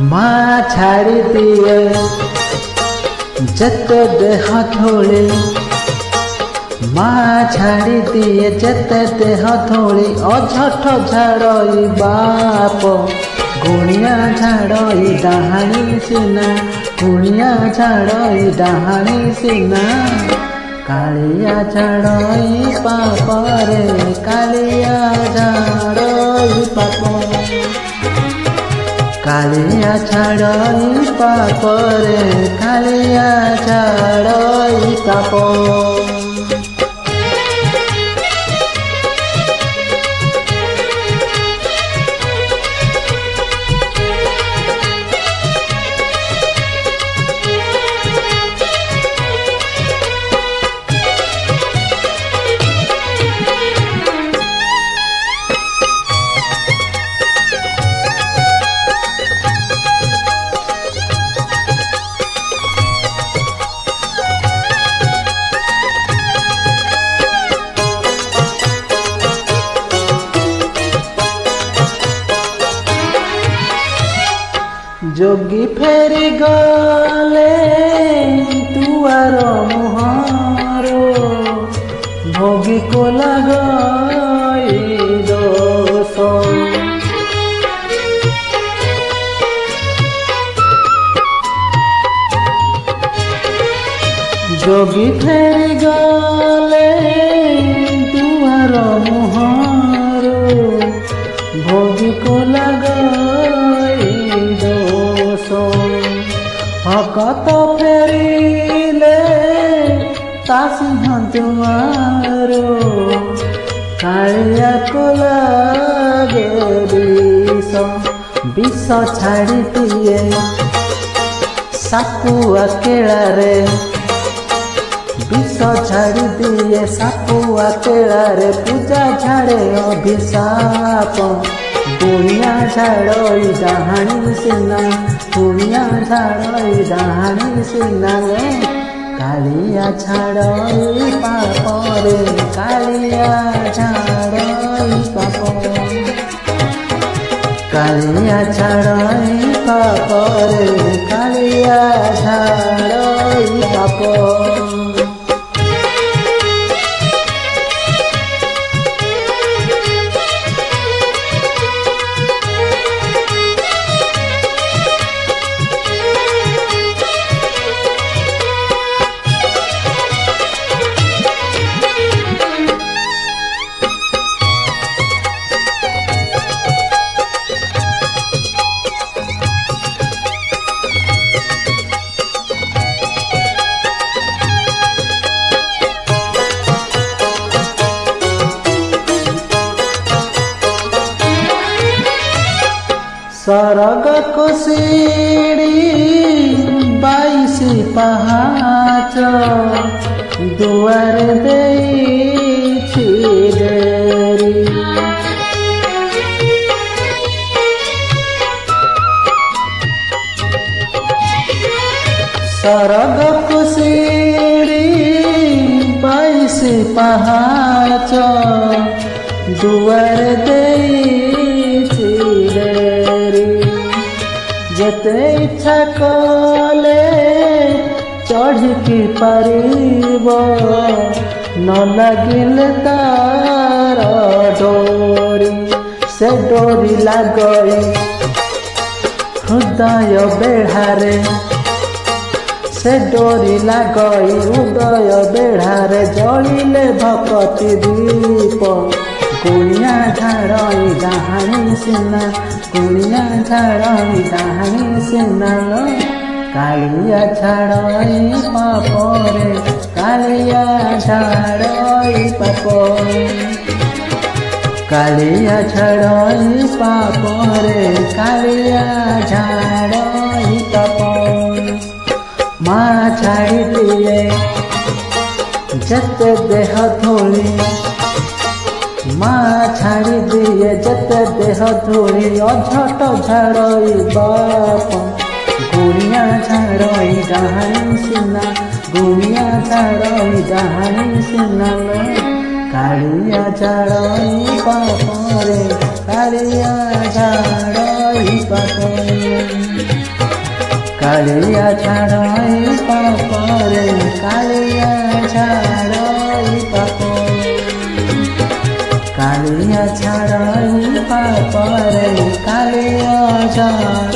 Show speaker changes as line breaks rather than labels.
माँ छाड़ी दिए जते देह धूली, माँ छाड़ी दिए जते देह धूली। अझठ झाड़ई बाप गुणिया झाड़ई डाहाणी सिना, गुणिया झाड़ई डाहाणी सिना। कालिया झाड़ई पाप रे, कालिया झाड़ई पाप, कालिया झाड़ई पाप रे, कालिया झाड़ई पाप। जोगी फेरी गले तुआर मुहारो, भोगी को लगई दोष। जोगी फेरी गले तुआर मुहारो, भोगी को लगई भकत फेरिले ता सिंह दुआरो, कालिया को लागे विष। विष छाड़ी दिए सापुआ केला रे, विष छाड़ी दिए सापुआ केला रे। पूजा झाड़े अभिशाप गुणिया झाड़ई डाहाणी सिना, गुणिया झाड़ई डाहाणी सिना। कालिया झाड़ई पाप रे, कालिया झाड़ई पाप, कालिया झाड़ई पाप रे, कालिया झाड़ई पाप। सरग को सीढ़ी 22 पहाच, दुआर देइछि डेरी। सरग को सीढ़ी 22 पहाच, दुआर देइछि डेरी। जेते इच्छा कले चढ़ी पारिब, न लगिले तार डोरी। से डोरी लागई हृदय बेढ़ारे, से डोरी लागई हृदय बेढ़ारे। जलिले भक्ति दीप गुणिया झाड़ई डाहाणी सिना, गुणिया झाड़ई डाहाणी सिना। कालिया झाड़ई पाप रे, कालिया झाड़ई पाप, कालिया झाड़ई पाप रे, कालिया झाड़ई पाप। माँ छाड़ी दिए जते देह धूली, माँ छाड़ी दिए जते देह धूली। अझट झाड़ई बाप गुणिया झाड़ई डाहाणी सिना, गुणिया झाड़ई डाहाणी सिना। कालिया झाड़ई पाप रे, कालिया झाड़ई पाप। कालिया छाड़ई पापरे कालिया छाड़ई पाप कालिया छाड़ई पापरे कालिया छाड़